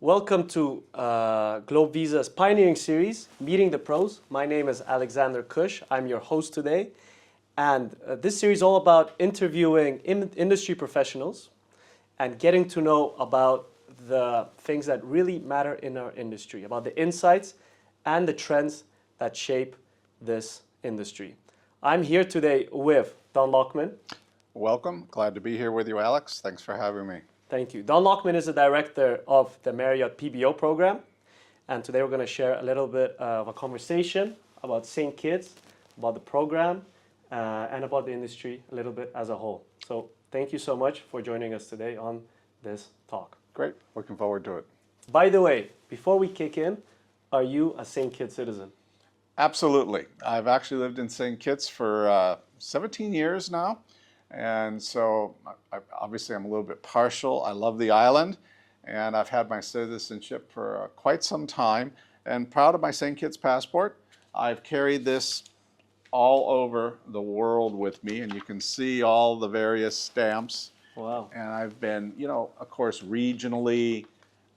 Welcome to Globevisa's pioneering series, Meeting the Pros. My name is Alexander Kush. I'm your host today. And this series is all about interviewing industry professionals and getting to know about the things that really matter in our industry, about the insights and the trends that shape this industry. I'm here today with Don Lockman. Welcome. Glad to be here with you, Alex. Thanks for having me. Thank you. Don Lockman is the director of the Marriott PBL program. And today we're going to share a little bit of a conversation about St. Kitts, about the program, and about the industry a little bit as a whole. So thank you so much for joining us today on this talk. Great. Looking forward to it. By the way, before we kick in, are you a St. Kitts citizen? Absolutely. I've actually lived in St. Kitts for 17 years now. And so obviously I'm a little bit partial. I love the island, and I've had my citizenship for quite some time, and proud of my St. Kitts passport. I've carried this all over the world with me, and you can see all the various stamps. Wow. And I've been, of course, regionally,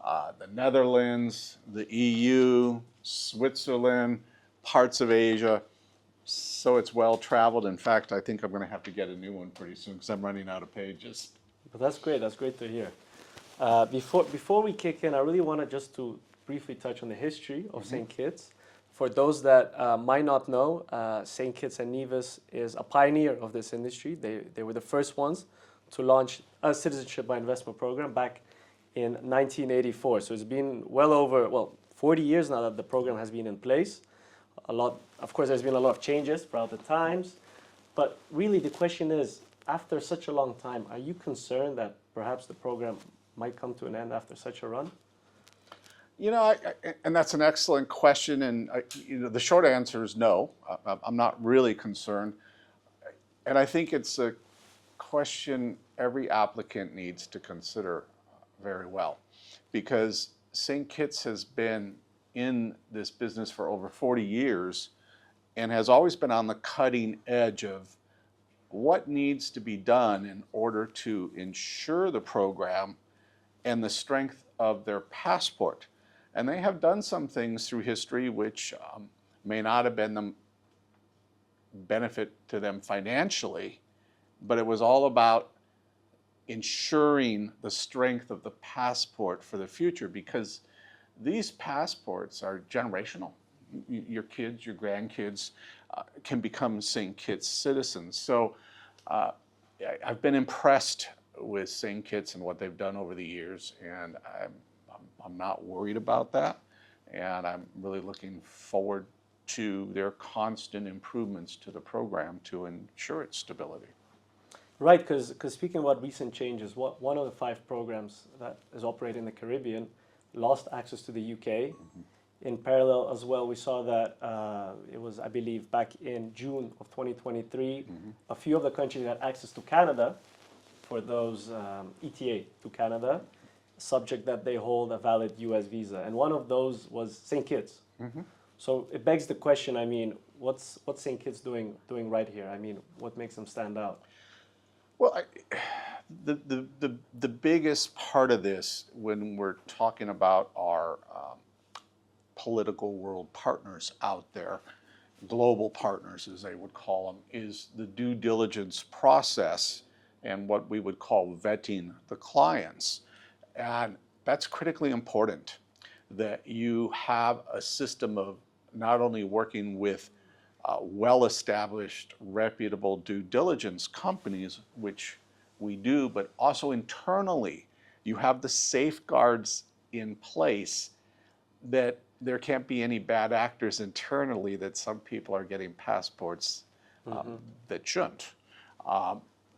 the Netherlands, the EU, Switzerland, parts of Asia. So it's well traveled. In fact, I think I'm going to have to get a new one pretty soon because I'm running out of pages. But that's great. That's great to hear. Before we kick in, I really wanted just to briefly touch on the history of St. Kitts. For those that might not know, St. Kitts and Nevis is a pioneer of this industry. They were the first ones to launch a citizenship by investment program back in 1984. So it's been well over 40 years now that the program has been in place. Of course, there's been a lot of changes throughout the times, but really the question is, after such a long time, are you concerned that perhaps the program might come to an end after such a run? And that's an excellent question, and the short answer is no. I'm not really concerned, and I think it's a question every applicant needs to consider very well, because St. Kitts has been in this business for over 40 years and has always been on the cutting edge of what needs to be done in order to ensure the program and the strength of their passport. And they have done some things through history which may not have been the benefit to them financially, but it was all about ensuring the strength of the passport for the future, because these passports are generational. Your kids, your grandkids can become St. Kitts citizens. So I've been impressed with St. Kitts and what they've done over the years, and I'm not worried about that. And I'm really looking forward to their constant improvements to the program to ensure its stability. Right, because speaking about recent changes, one of the 5 programs that is operating in the Caribbean lost access to the UK. In parallel as well, we saw that it was, I believe, back in June of 2023, a few of the countries had access to Canada for those ETA to Canada, subject that they hold a valid US visa. And one of those was St. Kitts. So it begs the question, I mean, what's St. Kitts doing right here? I mean, what makes them stand out? Well, the biggest part of this, when we're talking about our political world partners out there, global partners as they would call them, is the due diligence process and what we would call vetting the clients. And that's critically important, that you have a system of not only working with well-established, reputable due diligence companies, which we do, but also internally, you have the safeguards in place that there can't be any bad actors internally, that some people are getting passports that shouldn't.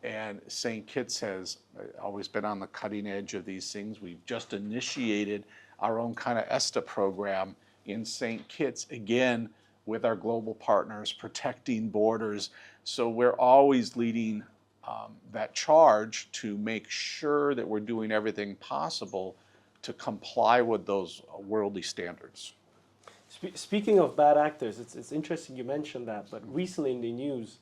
And St. Kitts has always been on the cutting edge of these things. We've just initiated our own kind of ESTA program in St. Kitts, again, with our global partners, protecting borders. So we're always leading that charge to make sure that we're doing everything possible to comply with those worldly standards. Speaking of bad actors, it's interesting you mentioned that, but recently in the news,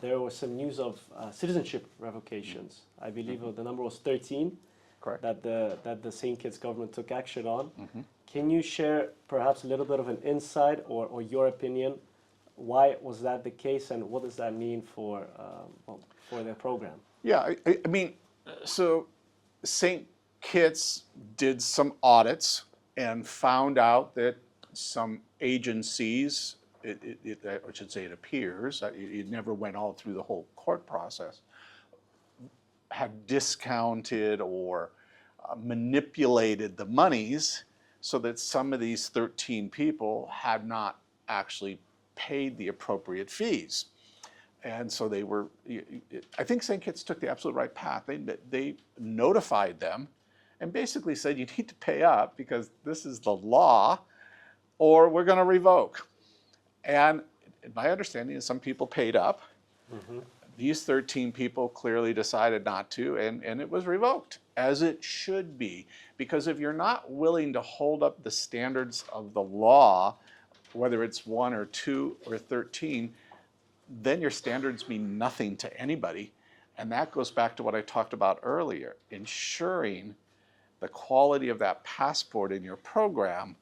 there was some news of citizenship revocations. I believe the number was 13. Correct. that the St. Kitts government took action on. Can you share perhaps a little bit of an insight or your opinion? Why was that the case, and what does that mean for for the program? Yeah, I mean, so St. Kitts did some audits and found out that some agencies, I should say it appears, it never went all through the whole court process, have discounted or manipulated the monies so that some of these 13 people had not actually paid the appropriate fees. And so they were, I think St. Kitts took the absolute right path. They notified them and basically said, you need to pay up because this is the law or we're going to revoke. And my understanding is some people paid up. These 13 people clearly decided not to, and it was revoked, as it should be. Because if you're not willing to hold up the standards of the law, whether it's 1 or 2 or 13, then your standards mean nothing to anybody. And that goes back to what I talked about earlier, ensuring the quality of that passport in your program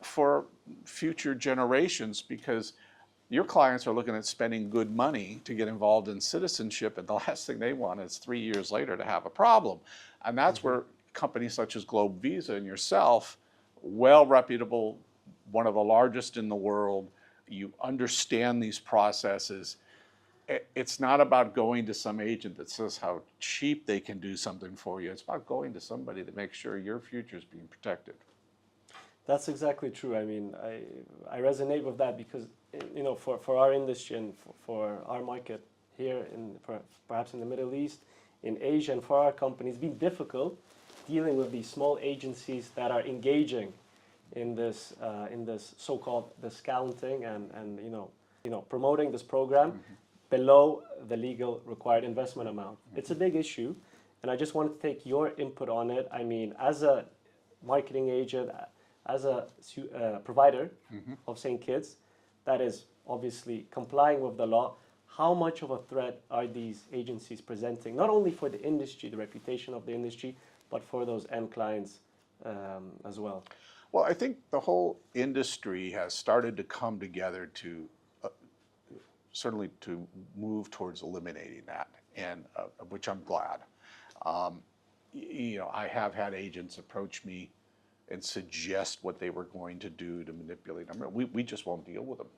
for future generations, because your clients are looking at spending good money to get involved in citizenship, and the last thing they want is 3 years later to have a problem. And that's where companies such as Globevisa and yourself, well reputable, one of the largest in the world, you understand these processes. It's not about going to some agent that says how cheap they can do something for you. It's about going to somebody to make sure your future is being protected. That's exactly true. I mean, I resonate with that because, you know, for our industry and for our market here, perhaps in the Middle East, in Asia, and for our companies, it's been difficult dealing with these small agencies that are engaging in this so-called discounting and you know promoting this program below the legal required investment amount. It's a big issue, and I just wanted to take your input on it. I mean, as a marketing agent, as a provider of St. Kitts, that is obviously complying with the law, how much of a threat are these agencies presenting, not only for the industry, the reputation of the industry, but for those end clients as well? Well, I think the whole industry has started to come together to certainly to move towards eliminating that, and which I'm glad. You know, I have had agents approach me and suggest what they were going to do to manipulate them. We just won't deal with them.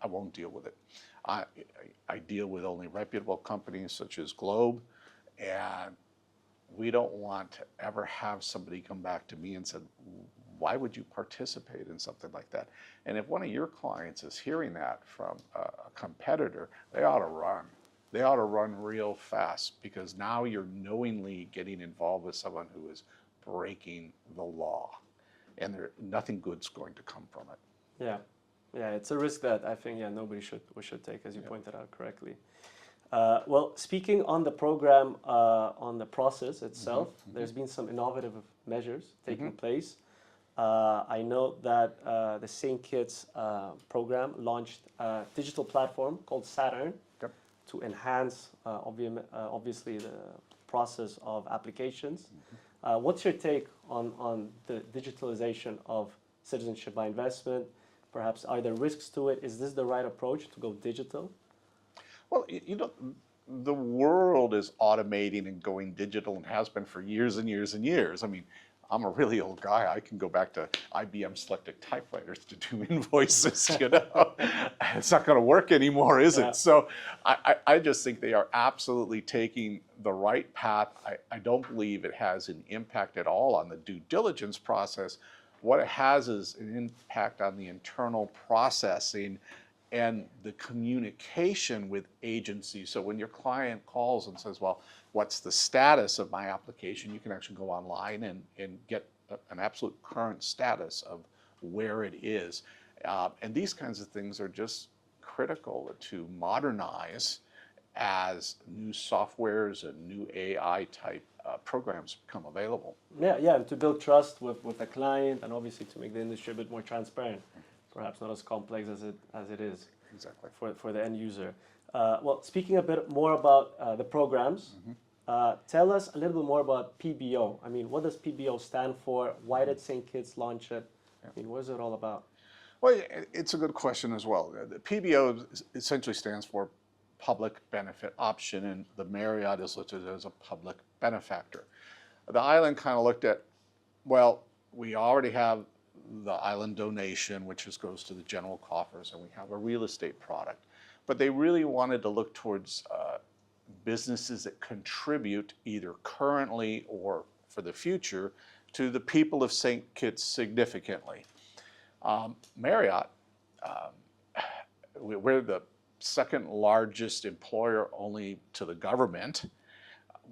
I won't deal with it. I deal with only reputable companies such as Globe, and we don't want to ever have somebody come back to me and said, why would you participate in something like that? And if one of your clients is hearing that from a competitor, they ought to run. They ought to run real fast, because now you're knowingly getting involved with someone who is breaking the law, and nothing good's going to come from it. Yeah, it's a risk that I think nobody should take, as you pointed out correctly. Well, speaking on the program, on the process itself, there's been some innovative measures taking place. I know that the St. Kitts program launched a digital platform called Saturn to enhance, obviously, the process of applications. What's your take on the digitalization of citizenship by investment? Perhaps are there risks to it? Is this the right approach to go digital? Well, you know, the world is automating and going digital, and has been for years and years and years. I mean, I'm a really old guy. I can go back to IBM selectric typewriters to do invoices, you know. It's not going to work anymore, is it? So I just think they are absolutely taking the right path. I don't believe it has an impact at all on the due diligence process. What it has is an impact on the internal processing and the communication with agencies. So when your client calls and says, well, what's the status of my application, you can actually go online and get an absolute current status of where it is. And these kinds of things are just critical to modernize as new softwares and new AI type programs become available. Yeah, and to build trust with the client, and obviously to make the industry a bit more transparent. Perhaps not as complex as it is exactly for the end user. Well, speaking a bit more about the programs, Tell us a little bit more about PBO. I mean, what does PBO stand for? Why did St. Kitts launch it? I mean, what is it all about? Well, it's a good question as well. The PBO essentially stands for Public Benefit Option, and the Marriott is listed as a public benefactor. The island kind of looked at, well, we already have the island donation, which just goes to the general coffers, and we have a real estate product. But they really wanted to look towards businesses that contribute either currently or for the future to the people of St. Kitts significantly. Marriott, we're the second largest employer only to the government.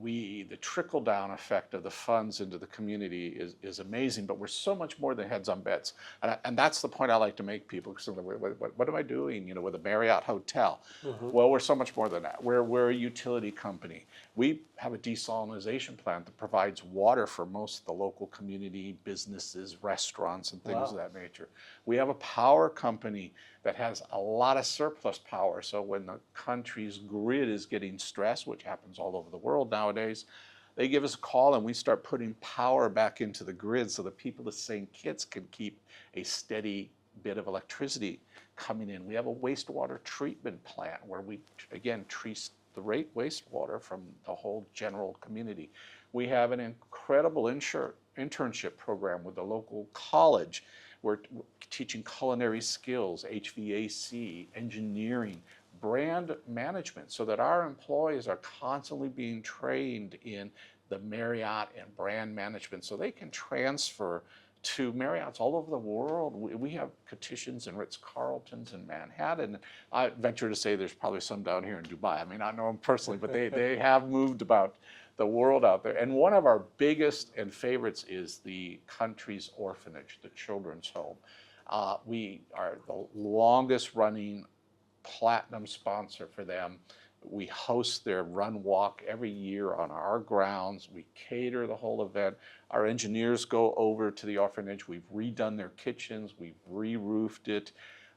The trickle-down effect of the funds into the community is amazing, but we're so much more than heads on beds. And that's the point I like to make people, because what am I doing, you know, with a Marriott hotel? Well, we're so much more than that. We're a utility company. We have a desalination plant that provides water for most of the local community, businesses, restaurants, and things of that nature. We have a power company that has a lot of surplus power. So when the country's grid is getting stressed, which happens all over the world nowadays, they give us a call and we start putting power back into the grid so the people of St. Kitts can keep a steady bit of electricity coming in. We have a wastewater treatment plant where we, again, treat the wastewater from the whole general community. We have an incredible internship program with the local college. We're teaching culinary skills, HVAC, engineering, brand management, so that our employees are constantly being trained in the Marriott and brand management so they can transfer to Marriotts all over the world. We have petitions in Ritz-Carltons in Manhattan. I venture to say there's probably some down here in Dubai. I mean, I know them personally, but they have moved about the world out there. And one of our biggest and favorites is the country's orphanage, the children's home. We are the longest running platinum sponsor for them. We host their run walk every year on our grounds. We cater the whole event. Our engineers go over to the orphanage. We've redone their kitchens. We've re-roofed it.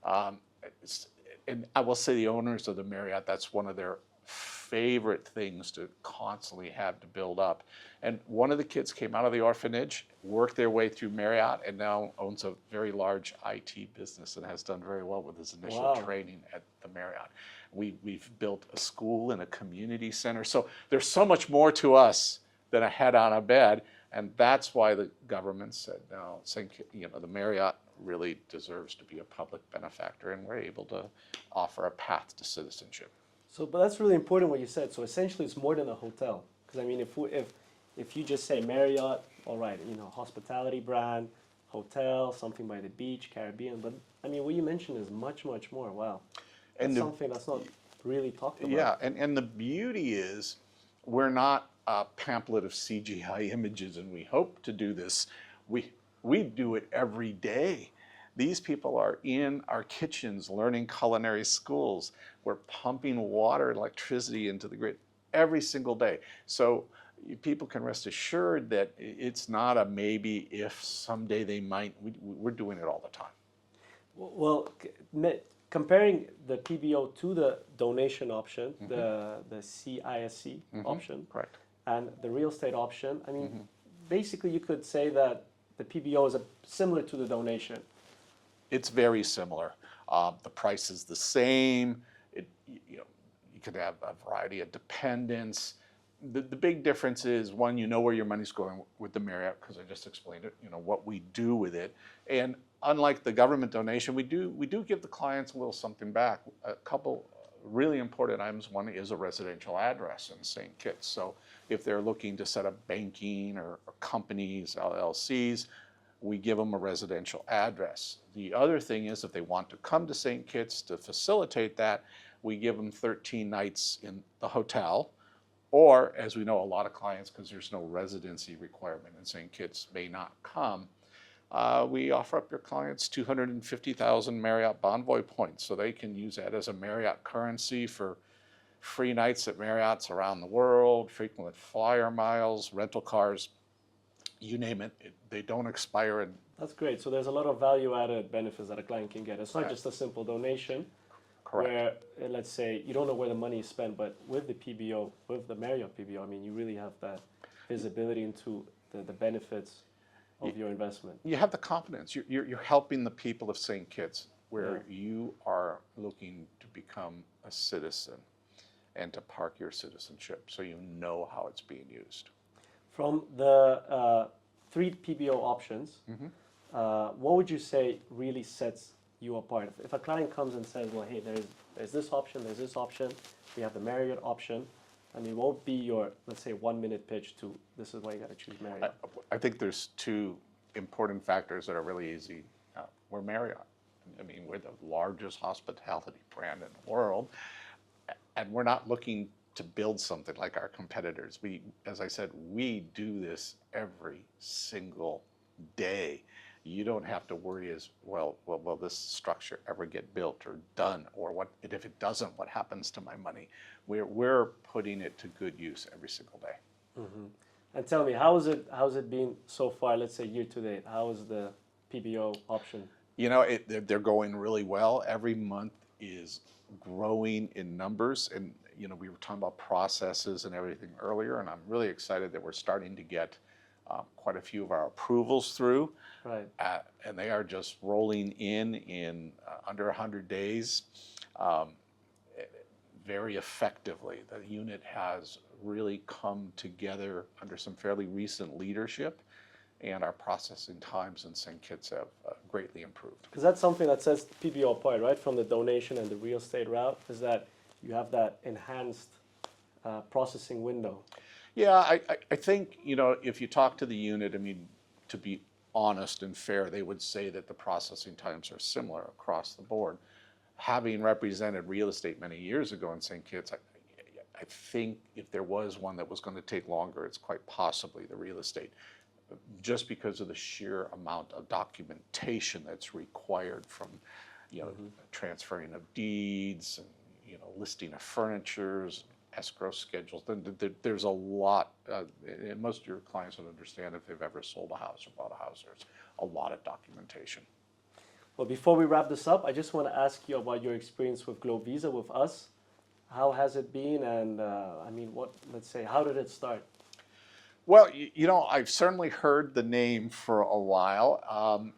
And I will say the owners of the Marriott, that's one of their favorite things to constantly have to build up. And one of the kids came out of the orphanage, worked their way through Marriott, and now owns a very large IT business and has done very well with his initial training at the Marriott. We've built a school and a community center. So there's so much more to us than a head on a bed. And that's why the government said, no, you know, the Marriott really deserves to be a public benefactor, and we're able to offer a path to citizenship. So, but that's really important what you said. So essentially, it's more than a hotel. Because I mean, if you just say Marriott, all right, you know, hospitality brand, hotel, something by the beach, Caribbean. But I mean, what you mentioned is much, much more. Wow, that's something that's not really talked about. Yeah, and the beauty is, we're not a pamphlet of CGI images, and we hope to do this. We do it every day. These people are in our kitchens learning culinary schools. We're pumping water and electricity into the grid every single day. So people can rest assured that it's not a maybe if someday they might. We're doing it all the time. Well, comparing the PBO to the donation option, the CISC option, correct, and the real estate option, I mean, basically you could say that the PBO is similar to the donation. It's very similar. The price is the same. You could have a variety of dependents. The big difference is, one, you know where your money's going with the Marriott, because I just explained it, you know, what we do with it. And unlike the government donation, we do give the clients a little something back. A couple really important items. One is a residential address in St. Kitts. So if they're looking to set up banking or companies, LLCs, we give them a residential address. The other thing is, if they want to come to St. Kitts to facilitate that, we give them 13 nights in the hotel, or, as we know, a lot of clients, because there's no residency requirement in St. Kitts, may not come. We offer up your clients 250,000 Marriott Bonvoy points, so they can use that as a Marriott currency for free nights at Marriotts around the world, frequent flyer miles, rental cars. You name it, they don't expire. And that's great. So there's a lot of value-added benefits that a client can get. It's not just a simple donation. Correct. Where, let's say, you don't know where the money is spent, but with the PBO, with the Marriott PBO, I mean, you really have that visibility into the benefits of your investment. You have the confidence. You're helping the people of St. Kitts, where Yeah. you are looking to become a citizen and to park your citizenship so you know how it's being used. From the three PBO options, what would you say really sets you apart? If a client comes and says, well, hey, there's this option, there's this option, we have the Marriott option, I mean, what would be your, let's say, 1 minute pitch to this is why you got to choose Marriott? I think there's two important factors that are really easy. We're Marriott. I mean, we're the largest hospitality brand in the world, and we're not looking to build something like our competitors. We, as I said, we do this every single day. You don't have to worry as well, will this structure ever get built or done, or what, if it doesn't, what happens to my money? We're putting it to good use every single day. Mm-hmm. And tell me, how's it been so far, let's say year to date? How is the PBO option? You know, they're going really well. Every month is growing in numbers, and you know, we were talking about processes and everything earlier, and I'm really excited that we're starting to get quite a few of our approvals through. Right. And they are just rolling in under 100 days very effectively. The unit has really come together under some fairly recent leadership, and our processing times in St. Kitts have greatly improved. Because that's something that sets PBO apart, right, from the donation and the real estate route, is that you have that enhanced processing window. Yeah, I think, you know, if you talk to the unit, I mean, to be honest and fair, they would say that the processing times are similar across the board. Having represented real estate many years ago in St. Kitts, I think if there was one that was going to take longer, it's quite possibly the real estate, just because of the sheer amount of documentation that's required from, you know, transferring of deeds and, you know, listing of furnitures, escrow schedules. There's a lot, and most of your clients would understand if they've ever sold a house or bought a house, there's a lot of documentation. Well, before we wrap this up, I just want to ask you about your experience with Globevisa with us. How has it been? And I mean, let's say, how did it start? Well, you know, I've certainly heard the name for a while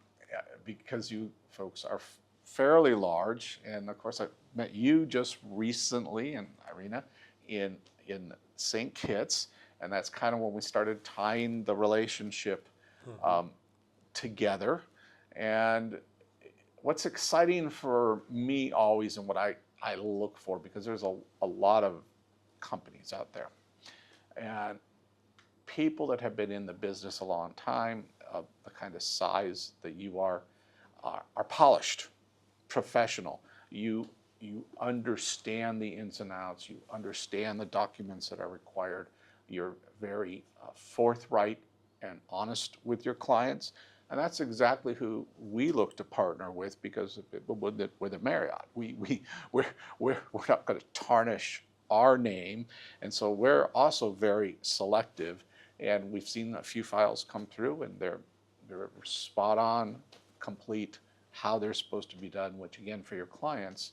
because you folks are fairly large. And of course, I met you just recently, and Irina, in St. Kitts. And that's kind of when we started tying the relationship together. And what's exciting for me always, and what I look for, because there's a lot of companies out there, and people that have been in the business a long time, of the kind of size that you are polished, professional. You understand the ins and outs. You understand the documents that are required. You're very forthright and honest with your clients. And that's exactly who we look to partner with, because with a Marriott, we're not going to tarnish our name, and so we're also very selective. And we've seen a few files come through, and they're spot on, complete, how they're supposed to be done, which again for your clients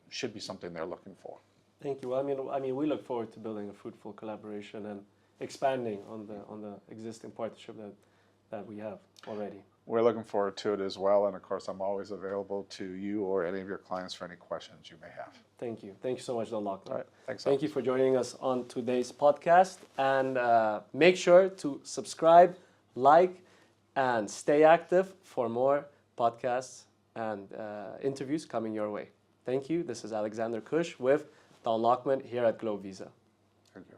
should be something they're looking for. Thank you. I mean, we look forward to building a fruitful collaboration and expanding on the existing partnership that we have already. We're looking forward to it as well, and of course, I'm always available to you or any of your clients for any questions you may have. Thank you. Thank you so much, Don Lockman. All right, thanks. Thank you for joining us on today's podcast, and make sure to subscribe, like, and stay active for more podcasts and interviews coming your way. Thank you. This is Alexander Kush with Don Lockman here at Globevisa. Thank you.